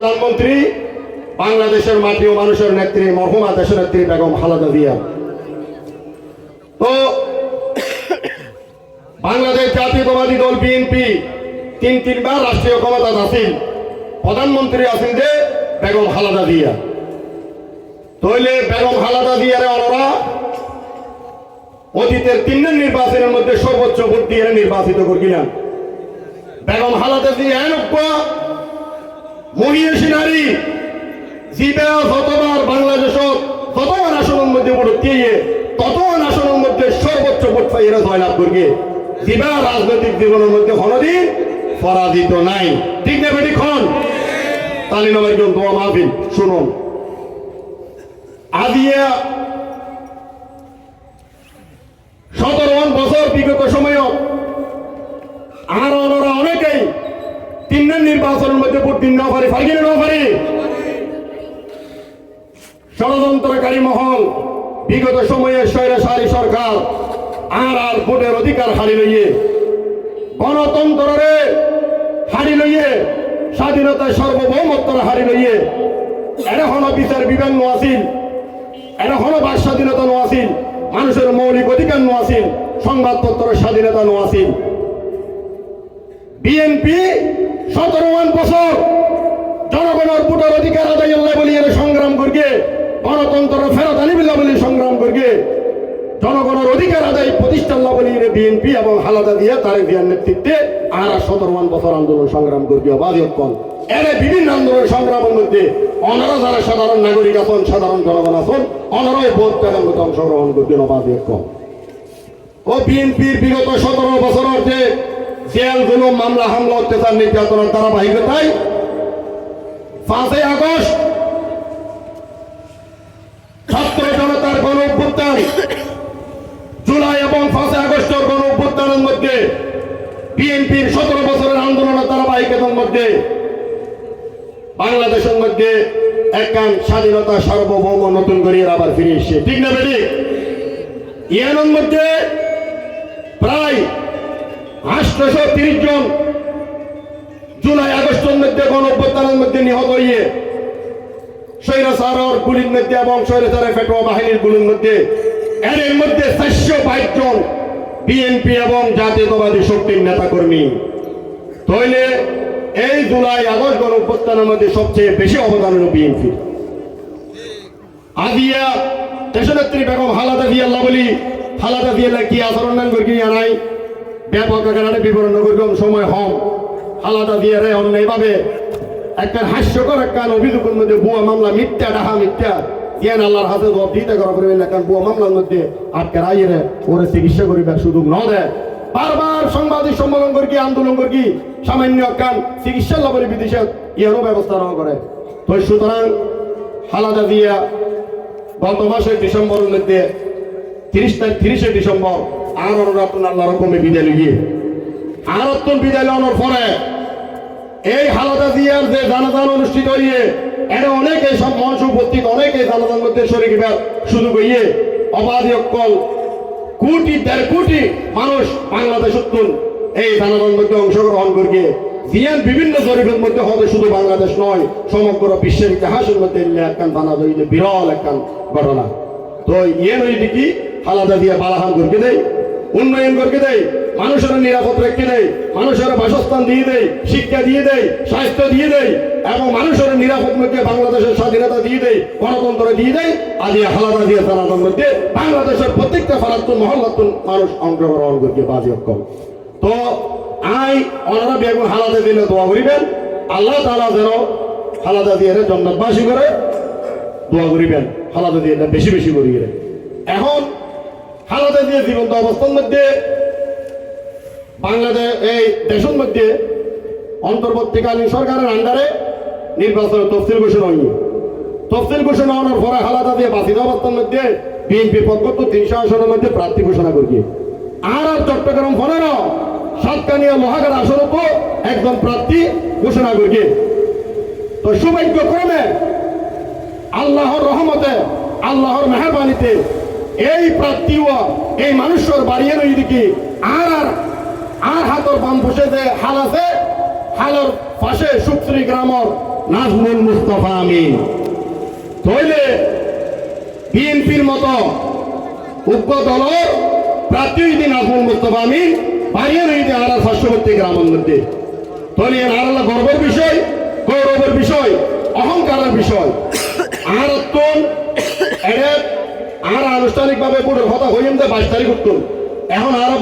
প্রধানমন্ত্রী বাংলাদেশের মাটি ও মানুষের নেত্রী মরহুমা দেশনেত্রী বেগম খালেদা জিয়া। তো বাংলাদেশ জাতীয়তাবাদী দল বিএনপি তিনবার রাষ্ট্রীয় ক্ষমতা আসিল, প্রধানমন্ত্রী আসিল যে বেগম খালেদা জিয়া। তইলে বেগম খালেদা জিয়ারে ওনারা অতীতের 3 নির্বাচনের মধ্যে সর্বোচ্চ ভোট দিয়ে নির্বাচিত করছিলেন। বেগম খালেদা জিয়া মহিষী নারী জিবা যতবার বাংলাদেশত যতবার আসনের মধ্যে ভোট দিয়ে ততবার আসনের মধ্যে সর্বোচ্চ ভোট পাই এরা জয়লাভ করবে। জিবা রাজনৈতিক জীবনের মধ্যে কোনদিন পরাজিত নাই, ঠিক না বেটি খন তালিম একজন দোয়া মাহফিল শুনুন। আজিয়া 17 বছর বিগত সময় আর ওনারা অনেকেই 3 নির্বাচনের মধ্যে ভোট দিন না পারে, ফাইলে না পারে। ষড়যন্ত্রকারী মহল বিগত সময়ে স্বৈরাচারী সরকার আর ভোটের অধিকার হারি লইয়ে, গণতন্ত্রের হারি লইয়ে, স্বাধীনতার সার্বভৌমত্বের হারি লইয়ে এরকম বিচার বিভাগ নো আসিল, এরকম বাক স্বাধীনতা নো আসিল, মানুষের মৌলিক অধিকার নো আসিল, সংবাদপত্রের স্বাধীনতা নো আসিল। বিএনপি 17 বছর জনগণের ভোটের অধিকার আদায় বলি সংগ্রাম করিয়ে, গণতন্ত্র ফেরত আনিবিল্লা বলে সংগ্রাম করিয়ে, জনগণের অধিকার আদায় প্রতিষ্ঠা বলি বিএনপি এবং খালেদা জিয়া তারেক জিয়ার নেতৃত্বে আর 17 বছর আন্দোলন সংগ্রাম করিয়ে বাজেক্ষণ এর বিভিন্ন আন্দোলন সংগ্রামের মধ্যে অনারা যারা সাধারণ নাগরিক আছেন, সাধারণ জনগণ আছেন, অনারাই ভোট প্যানেল মধ্যে অংশগ্রহণ করবেন বাজেক্ষণ। ও বিএনপির বিগত 17 বছরের যে জেল জুলুম মামলা হামলা অত্যাচার নির্যাতনের ধারাবাহিকতায় 5 আগস্ট ছাত্র জনতার গণ অভ্যুত্থান, জুলাই এবং 5 আগস্টের গণ অভ্যুত্থানের মধ্যে বিএনপির 17 বছরের আন্দোলনের ধারাবাহিকতার মধ্যে বাংলাদেশের মধ্যে একখান স্বাধীনতা সার্বভৌম নতুন করে আবার ফিরে এসছে, ঠিক না বেটি? ইয়ানোর মধ্যে প্রায় 830 জন জুলাই আগস্টের মধ্যে গণ অভ্যুত্থানের মধ্যে নিহত হইয়ে স্বৈরাচারের গুলির মধ্যে এবং স্বৈরাচারের ফেটোয়া বাহিনীর গুলির মধ্যে এর মধ্যে 422 জন বিএনপি এবং জাতীয়তাবাদী শক্তির নেতাকর্মী। তাইলে এই জুলাই আগস্ট গণ অভ্যুত্থানের মধ্যে সবচেয়ে বেশি অবদান হল বিএনপি। আজিয়া দেশনেত্রী বেগম খালেদা জিয়া বলি খালেদা জিয়া কি আচরণ নাম করি জানাই ব্যাপক আকারে বিবরণ করলাম সময় হম। খালেদা জিয়ারে অন্যায়ভাবে একটা হাস্যকর একটা অভিযোগের মধ্যে ভুয়া মামলা, মিথ্যা ডাহা মিথ্যা জ্ঞান আল্লাহর হাতে জবাব দিতে করা করবেন না, কারণ ভুয়া মামলার মধ্যে আটকে রাইয়ে ওরে চিকিৎসা করিবার সুযোগ ন দেয়। বারবার সাংবাদিক সম্মেলন করি, আন্দোলন করি, সামান্য কান চিকিৎসা লাভের বিদেশে ইয়ারও ব্যবস্থা না করে। তো সুতরাং খালেদা জিয়া গত মাসের ডিসেম্বরের মধ্যে 30 ডিসেম্বর আর রতন আল্লাহ রকমে বিদায় লিয়ে আর বিদায় লানোর পরে এই খালেদা জিয়ার যে জানাজান অনুষ্ঠিত হইয়ে এর অনেকে সব মঞ্চ উপস্থিত, অনেকে জানাজার মধ্যে শরীর সুযোগ হইয়ে অবাধ অকল কোটি 1.5 কোটি মানুষ বাংলাদেশ এই জানাজার মধ্যে অংশগ্রহণ করিয়ে জিয়ান বিভিন্ন জরিপের মধ্যে হবে শুধু বাংলাদেশ নয় সমগ্র বিশ্বের ইতিহাসের মধ্যে একখান জানাজা হইলে বিরল একখান ঘটনা। তো ইয়ে নই দেখি খালেদা জিয়া বালাহান করকে দেয়, উন্নয়ন করকে দেয়, মানুষের নিরাপদ রেখে দেয়, মানুষের বাসস্থান দিয়ে দেয়, শিক্ষা দিয়ে দেয়, স্বাস্থ্য দিয়ে দেয় এবং মানুষের নিরাপদ মধ্যে বাংলাদেশের স্বাধীনতা দিয়ে দেয়, গণতন্ত্র দিয়ে দেয়। আজ খালেদা জিয়া জানাজার মধ্যে বাংলাদেশের প্রত্যেকটা ফারাতুন মহল্লাতুন মানুষ অংশগ্রহণ করছে বাজেক্ষণ। তো ওনারা বেগম খালেদা জিয়া দোয়া করিবেন, আল্লাহ তাআলা যেন খালেদা জিয়ার জান্নাতবাসী করে দোয়া করিবেন, খালেদা জিয়া বেশি বেশি করিয়ে। এখন খালেদা জিয়া জীবন্ত অবস্থার মধ্যে বাংলাদেশ এই দেশের মধ্যে অন্তর্বর্তীকালীন সরকারের আন্ডারে নির্বাচনের তফসিল ঘোষণা হয়নি। তফসিল ঘোষণা হওয়ার পরে খালেদা জিয়া বাসিত অবস্থার মধ্যে বিএনপির পক্ষ 300 আসনের মধ্যে প্রার্থী ঘোষণা করিয়ে আর চট্টগ্রাম 15 সাতকানিয়া লোহাগাড়া আসনের উপর একজন প্রার্থী ঘোষণা করিয়ে। তো সৌভাগ্যক্রমে আল্লাহর রহমতে আল্লাহর মেহরবানিতে এই প্রার্থীও এই মানুষের বাড়িয়ে রই দেখি আর হাতর বাম বসে যে হাল আছে হালর পাশে সুশ্রী গ্রামর নাজমুল মুস্তফা আমিন তইলে বিএনপির মতো উগ্র দলের প্রার্থী যদি নাজমুল মুস্তফা আমিন বাড়িয়ে রইতে আর পার্শ্ববর্তী গ্রামের মধ্যে তৈলে আর গর্বের বিষয়, গৌরবের বিষয়, অহংকারের বিষয়। আর আর আনুষ্ঠানিকভাবে পুরো কথা হইম 22 তারিখ উত্তর এখন আর